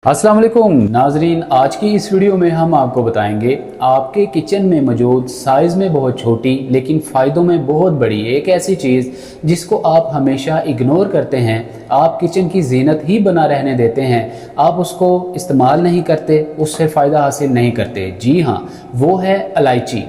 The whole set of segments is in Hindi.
अस्सलाम वालेकुम नाजरीन, आज की इस वीडियो में हम आपको बताएंगे आपके किचन में मौजूद साइज़ में बहुत छोटी लेकिन फ़ायदों में बहुत बड़ी एक ऐसी चीज़ जिसको आप हमेशा इग्नोर करते हैं। आप किचन की जीनत ही बना रहने देते हैं, आप उसको इस्तेमाल नहीं करते, उससे फ़ायदा हासिल नहीं करते। जी हाँ, वो है इलायची।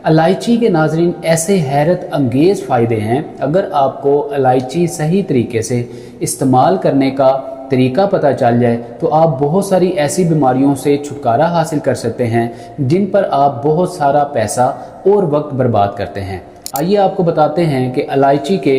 इलायची के नाजरीन ऐसे हैरत अंगेज़ फ़ायदे हैं। अगर आपको इलायची सही तरीके से इस्तेमाल करने का तरीका पता चल जाए तो आप बहुत सारी ऐसी बीमारियों से छुटकारा हासिल कर सकते हैं जिन पर आप बहुत सारा पैसा और वक्त बर्बाद करते हैं। आइए आपको बताते हैं कि इलायची के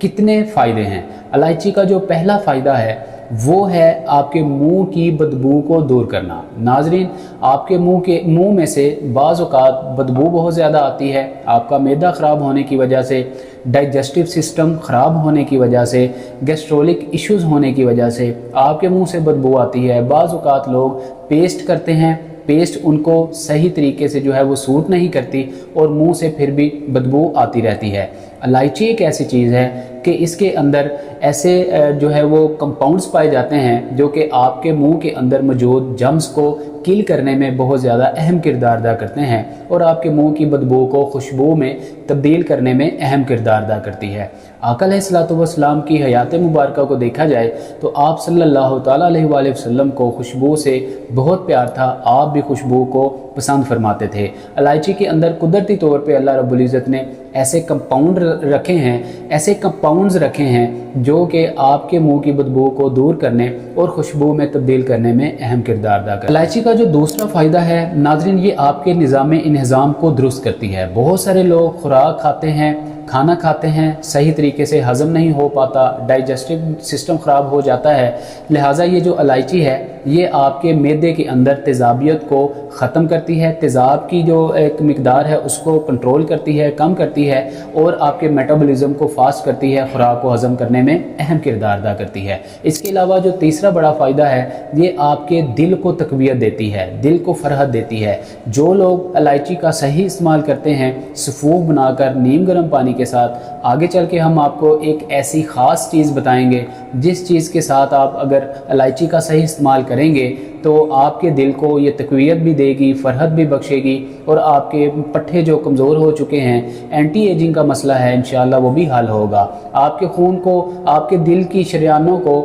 कितने फ़ायदे हैं। इलायची का जो पहला फ़ायदा है वो है आपके मुंह की बदबू को दूर करना। नाजरीन, आपके मुंह में से बाज़ औक़ात बदबू बहुत ज़्यादा आती है। आपका मैदा ख़राब होने की वजह से, डाइजेस्टिव सिस्टम ख़राब होने की वजह से, गैस्ट्रोलिक इश्यूज़ होने की वजह से आपके मुंह से बदबू आती है। बाज़ औक़ात लोग पेस्ट करते हैं, पेस्ट उनको सही तरीके से जो है वो सूट नहीं करती और मुंह से फिर भी बदबू आती रहती है। इलायची एक ऐसी चीज़ है कि इसके अंदर ऐसे जो है वो कंपाउंड्स पाए जाते हैं जो कि आपके मुंह के अंदर मौजूद जम्स को किल करने में बहुत ज़्यादा अहम किरदार अदा करते हैं और आपके मुंह की बदबू को खुशबू में तब्दील करने में अहम किरदार अदा करती है। आका अलैहिस्सलातु वस्सलाम की हयात मुबारक को देखा जाए तो आप सल्लल्लाहु तआला अलैहि वसल्लम को खुशबू से बहुत प्यार था, आप भी खुशबू को पसंद फरमाते थे। इलायची के अंदर कुदरती तौर पे अल्लाह रब्बुल इज़्ज़त ने ऐसे कंपाउंड रखे हैं, ऐसे कंपाउंड्स रखे हैं जो कि आपके मुंह की बदबू को दूर करने और खुशबू में तब्दील करने में अहम किरदार अदा करते हैं। इलायची का जो दूसरा फ़ायदा है नाजरीन, ये आपके निज़ाम इंहिज़ाम को दुरुस्त करती है। बहुत सारे लोग खुराक खाते हैं, खाना खाते हैं, सही तरीके से हज़म नहीं हो पाता, डाइजेस्टिव सिस्टम ख़राब हो जाता है। लिहाजा ये जो इलायची है ये आपके मैदे के अंदर तेज़ाबियत को ख़त्म करती है, तेज़ाब की जो एक मिकदार है उसको कंट्रोल करती है, कम करती है और आपके मेटाबॉलिज्म को फास्ट करती है, खुराक को हज़म करने में अहम किरदार अदा करती है। इसके अलावा जो तीसरा बड़ा फ़ायदा है ये आपके दिल को तक़वियत देती है, दिल को फरहत देती है। जो लोग इलायची का सही इस्तेमाल करते हैं सफ़ूफ बनाकर नीम गर्म पानी के साथ, आगे चल के हम आपको एक ऐसी ख़ास चीज़ बताएंगे जिस चीज़ के साथ आप अगर इलायची का सही इस्तेमाल करेंगे तो आपके दिल को ये तक़वियत भी देगी, फरहत भी बख्शेगी और आपके पट्ठे जो कमज़ोर हो चुके हैं, एंटी एजिंग का मसला है, इंशाअल्लाह वो भी हल होगा। आपके खून को, आपके दिल की शरियानों को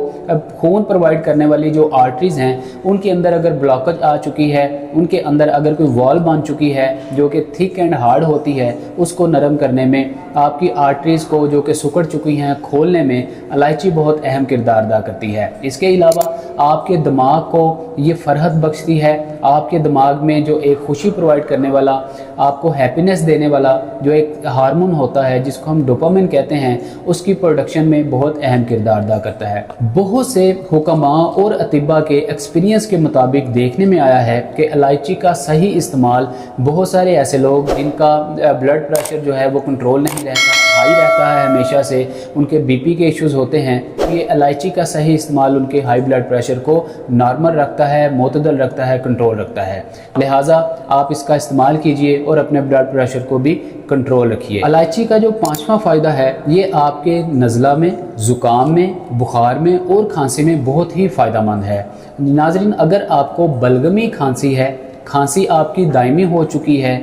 खून प्रोवाइड करने वाली जो आर्टरीज़ हैं उनके अंदर अगर ब्लॉकेज आ चुकी है, उनके अंदर अगर कोई वॉल बन चुकी है जो कि थिक एंड हार्ड होती है, उसको नरम करने में, आपकी आर्टरीज़ को जो कि सिकुड़ चुकी हैं खोलने में इलायची बहुत अहम किरदार अदा करती है। इसके अलावा आपके दिमाग को ये फरहत बख्शती है। आपके दिमाग में जो एक खुशी प्रोवाइड करने वाला, आपको हैप्पीनेस देने वाला जो एक हार्मोन होता है जिसको हम डोपामिन कहते हैं, उसकी प्रोडक्शन में बहुत अहम किरदार अदा करता है। बहुत से हुक्मा और अतिबा के एक्सपीरियंस के मुताबिक देखने में आया है कि इलायची का सही इस्तेमाल, बहुत सारे ऐसे लोग जिनका ब्लड प्रेशर जो है वो कंट्रोल नहीं रहता, हाई रहता है हमेशा से, उनके बीपी के इश्यूज़ होते हैं, ये इलायची का सही इस्तेमाल उनके हाई ब्लड प्रेशर को नॉर्मल रखता है, मोतदल रखता है, कंट्रोल रखता है। लिहाजा आप इसका इस्तेमाल कीजिए और अपने ब्लड प्रेशर को भी कंट्रोल रखिए। इलायची का जो पांचवा फ़ायदा है ये आपके नज़ला में, ज़ुकाम में, बुखार में और खांसी में बहुत ही फ़ायदेमंद है। नाज़रीन, अगर आपको बलगमी खांसी है, खांसी आपकी दायमी हो चुकी है,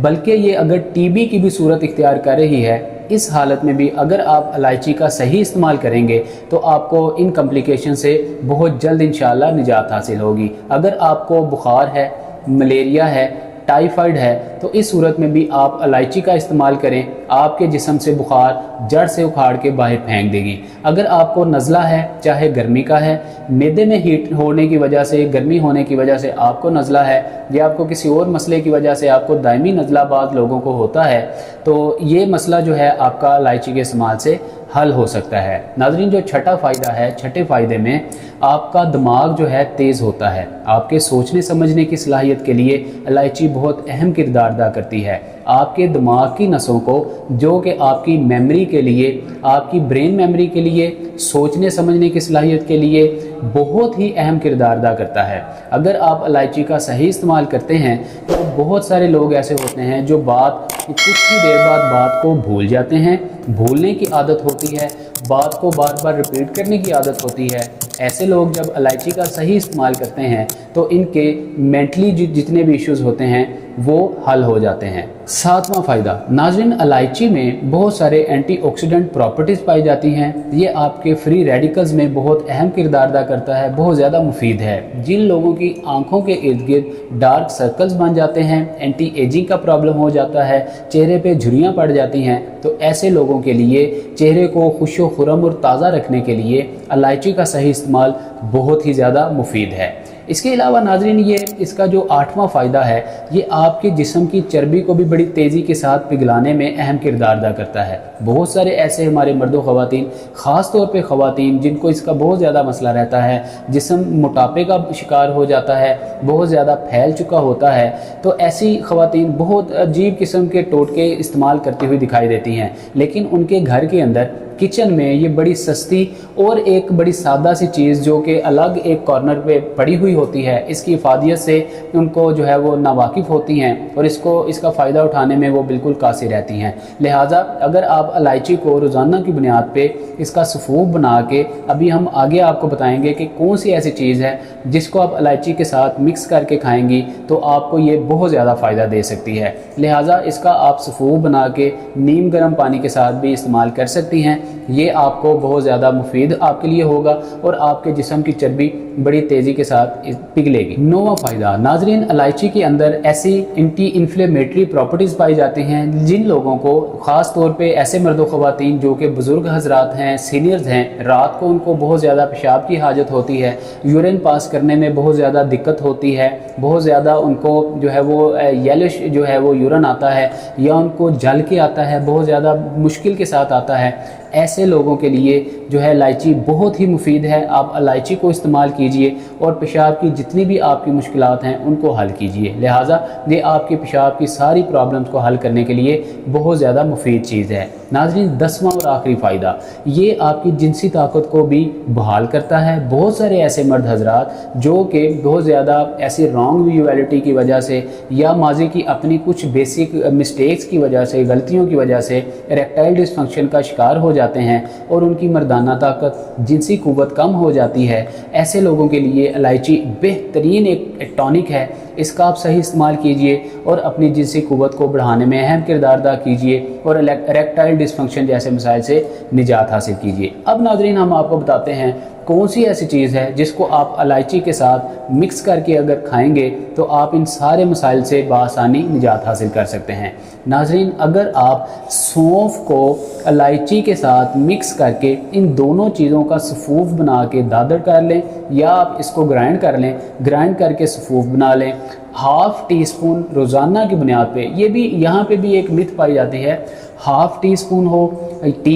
बल्कि ये अगर टीबी की भी सूरत इख्तियार कर रही है, इस हालत में भी अगर आप इलायची का सही इस्तेमाल करेंगे तो आपको इन कॉम्प्लिकेशन से बहुत जल्द इंशाअल्लाह निजात हासिल होगी। अगर आपको बुखार है, मलेरिया है, टाइफाइड है तो इस सूरत में भी आप इलायची का इस्तेमाल करें, आपके जिस्म से बुखार जड़ से उखाड़ के बाहर फेंक देगी। अगर आपको नज़ला है, चाहे गर्मी का है, मैदे में हीट होने की वजह से, गर्मी होने की वजह से आपको नज़ला है या आपको किसी और मसले की वजह से आपको दायमी नज़ला बाद लोगों को होता है, तो ये मसला जो है आपका इलायची के इस्तेमाल से हल हो सकता है। नाज़रीन, जो छठा फ़ायदा है, छठे फ़ायदे में आपका दिमाग जो है तेज़ होता है। आपके सोचने समझने की सलाहियत के लिए इलायची बहुत अहम किरदार अदा करती है। आपके दिमाग की नसों को, जो कि आपकी मेमोरी के लिए, आपकी ब्रेन मेमोरी के लिए, सोचने समझने की सलाहियत के लिए बहुत ही अहम किरदार अदा करता है। अगर आप इलायची का सही इस्तेमाल करते हैं तो बहुत सारे लोग ऐसे होते हैं जो कुछ ही देर बाद बात को भूल जाते हैं, भूलने की आदत होती है बात को बार बार रिपीट करने की आदत होती है, ऐसे लोग जब इलायची का सही इस्तेमाल करते हैं तो इनके मेंटली जितने भी इश्यूज़ होते हैं वो हल हो जाते हैं। सातवां फ़ायदा, नाज़रीन इलायची में बहुत सारे एंटीऑक्सीडेंट प्रॉपर्टीज़ पाई जाती हैं। ये आपके फ्री रेडिकल्स में बहुत अहम किरदार अदा करता है, बहुत ज़्यादा मुफीद है। जिन लोगों की आंखों के इर्द गिर्द डार्क सर्कल्स बन जाते हैं, एंटी एजिंग का प्रॉब्लम हो जाता है, चेहरे पे झुर्रियाँ पड़ जाती हैं, तो ऐसे लोगों के लिए चेहरे को खुशो खुरम और ताज़ा रखने के लिए इलायची का सही इस्तेमाल बहुत ही ज़्यादा मुफीद है। इसके अलावा नाज़रीन ये इसका जो आठवां फ़ायदा है, ये आपके जिस्म की चर्बी को भी बड़ी तेज़ी के साथ पिघलाने में अहम किरदार अदा करता है। बहुत सारे ऐसे हमारे मर्दों ख़वातीन, ख़ास तौर पे ख़वातीन जिनको इसका बहुत ज़्यादा मसला रहता है, जिस्म मोटापे का शिकार हो जाता है, बहुत ज़्यादा फैल चुका होता है, तो ऐसी ख़वातीन बहुत अजीब किस्म के टोटके इस्तेमाल करती हुई दिखाई देती हैं, लेकिन उनके घर के अंदर किचन में ये बड़ी सस्ती और एक बड़ी सादा सी चीज़ जो कि अलग एक कॉर्नर पे पड़ी हुई होती है, इसकी इफादियत से उनको जो है वो नावाकिफ़ होती हैं और इसका फ़ायदा उठाने में वो बिल्कुल कासिर रहती हैं। लिहाजा अगर आप इलायची को रोज़ाना की बुनियाद पे इसका सफ़ूफ बना के, अभी हम आगे आपको बताएंगे कि कौन सी ऐसी चीज़ है जिसको आप इलायची के साथ मिक्स करके खाएंगी तो आपको ये बहुत ज़्यादा फ़ायदा दे सकती है। लिहाजा इसका आप सफ़ूफ बना के नीम गर्म पानी के साथ भी इस्तेमाल कर सकती हैं। ये आपको बहुत ज़्यादा मुफीद आपके लिए होगा और आपके जिस्म की चर्बी बड़ी तेज़ी के साथ पिघलेगी। नौवां फ़ायदा, नाज़रीन इलायची के अंदर ऐसी एंटी इन्फ्लेमेटरी प्रॉपर्टीज़ पाई जाती हैं जिन लोगों को, ख़ास तौर पे ऐसे मर्दों ख़वातीन जो कि बुज़ुर्ग हज़रात हैं, सीनियर्स हैं, रात को उनको बहुत ज़्यादा पेशाब की हाजत होती है, यूरिन पास करने में बहुत ज़्यादा दिक्कत होती है, बहुत ज़्यादा उनको जो है वो येलिश जो है वो यूरिन आता है या उनको जल के आता है, बहुत ज़्यादा मुश्किल के साथ आता है, ऐसे लोगों के लिए जो है इलायची बहुत ही मुफीद है। आप इलायची को इस्तेमाल कीजिए और पेशाब की जितनी भी आपकी मुश्किलात हैं उनको हल कीजिए। लिहाजा ये आपके पेशाब की सारी प्रॉब्लम्स को हल करने के लिए बहुत ज़्यादा मुफीद चीज़ है। नाज़रीन 10वां और आखिरी फ़ायदा, ये आपकी जिनसी ताकत को भी बहाल करता है। बहुत सारे ऐसे मर्द हजरात जो कि बहुत ज़्यादा ऐसी रॉन्ग विजुअलिटी की वजह से या माजी की अपनी कुछ बेसिक मिस्टेक्स की वजह से, गलतियों की वजह से इरेक्टाइल डिसफंक्शन का शिकार हो जाते हैं और उनकी मर्दाना ताकत, जिनसी कुव्वत कम हो जाती है, ऐसे लोगों के लिए इलायची बेहतरीन एक टॉनिक है। इसका आप सही इस्तेमाल कीजिए और अपनी जिनसी कुव्वत को बढ़ाने में अहम किरदार अदा कीजिए और इरेक्टाइल डिसफंक्शन जैसे मसाइल से निजात हासिल कीजिए। अब नाज़रीन हम आपको बताते हैं कौन सी ऐसी चीज़ है जिसको आप इलायची के साथ मिक्स करके अगर खाएंगे तो आप इन सारे मसाइल से बआसानी निजात हासिल कर सकते हैं। नाज़रीन अगर आप सौंफ को इलायची के साथ मिक्स करके इन दोनों चीज़ों का सफ़ूफ बना के दादर कर लें या आप इसको ग्राइंड कर लें, ग्राइंड करके सफ़ूफ बना लें, हाफ़ टी स्पून रोज़ाना की बुनियाद पे, ये भी यहाँ पे भी एक मिथ पाई जाती है, हाफ़ टी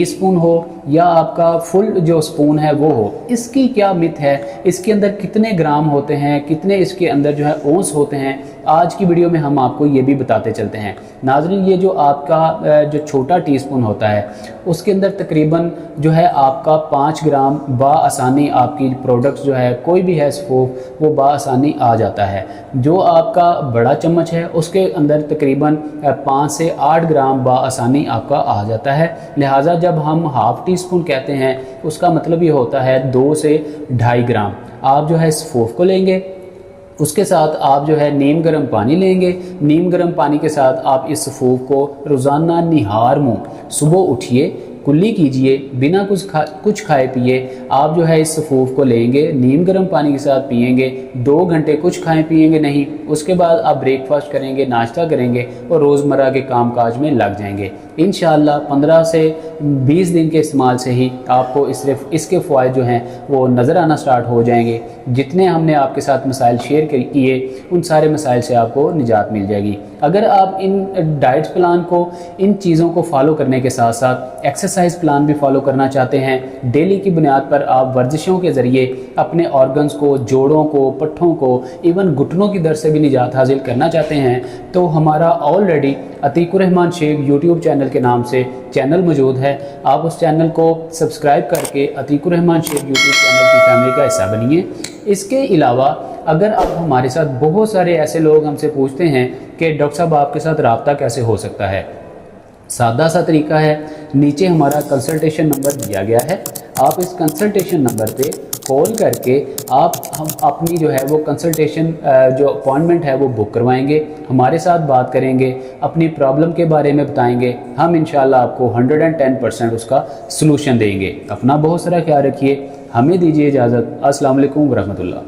स्पून हो या आपका फुल जो स्पून है वो हो। इसकी क्या मिथ है, इसके अंदर कितने ग्राम होते हैं, कितने इसके अंदर जो है ओंस होते हैं, आज की वीडियो में हम आपको ये भी बताते चलते हैं। नाज़रीन ये जो आपका जो छोटा टीस्पून होता है उसके अंदर तकरीबन जो है आपका 5 ग्राम बआसानी आपकी प्रोडक्ट्स जो है कोई भी है सफ़ूफ वो बआसानी आ जाता है। जो आपका बड़ा चम्मच है उसके अंदर तकरीबन 5 से 8 ग्राम बआसानी आपका आ जाता है। लिहाजा जब हम हाफ़ टी स्पून कहते हैं उसका मतलब ये होता है 2 से 2.5 ग्राम। आप जो है सफ़ूफ को लेंगे, उसके साथ आप जो है नीम गर्म पानी लेंगे, नीम गर्म पानी के साथ आप इस सफ़ूफ को रोज़ाना निहार मुँह सुबह उठिए, कुल्ली कीजिए, बिना कुछ खाए पिए आप जो है इस सफ़ूफ को लेंगे, नीम गर्म पानी के साथ पिएंगे, 2 घंटे कुछ खाएं पिएंगे नहीं, उसके बाद आप ब्रेकफास्ट करेंगे, नाश्ता करेंगे और रोज़मर्रा के कामकाज में लग जाएंगे। इंशाअल्लाह 15 से 20 दिन के इस्तेमाल से ही आपको सिर्फ इसके फ़वाइद जो हैं वो नज़र आना स्टार्ट हो जाएंगे। जितने हमने आपके साथ मसाइल शेयर किए उन सारे मसाइल से आपको निजात मिल जाएगी। अगर आप इन डाइट प्लान को, इन चीज़ों को फॉलो करने के साथ साथ एक्सरसाइज प्लान भी फॉलो करना चाहते हैं, डेली की बुनियाद पर आप वर्जिशों के ज़रिए अपने ऑर्गन्स को, जोड़ों को, पट्ठों को, इवन घुटनों की दर्द से भी निजात हासिल करना चाहते हैं, तो हमारा already Atiqur Rahman Shaikh YouTube channel के नाम से चैनल मौजूद है। आप उस चैनल को सब्सक्राइब करके अतीकुर रहमान शेख यूट्यूब चैनल की फैमिली का हिस्सा बनिए। इसके अलावा अगर आप हमारे साथ, बहुत सारे ऐसे लोग हमसे पूछते हैं कि डॉक्टर साहब आपके साथ रब्ता कैसे हो सकता है। सादा सा तरीका है, नीचे हमारा कंसल्टेशन नंबर दिया गया है। आप इस कंसल्टेशन नंबर पे कॉल करके आप हम अपनी जो है वो कंसल्टेशन जो अपॉइंटमेंट है वो बुक करवाएंगे, हमारे साथ बात करेंगे, अपनी प्रॉब्लम के बारे में बताएंगे। हम इंशाल्लाह आपको 110% उसका सलूशन देंगे। अपना बहुत सारा ख्याल रखिए। हमें दीजिए इजाज़त। अस्सलाम वालेकुम व रहमतुल्लाह।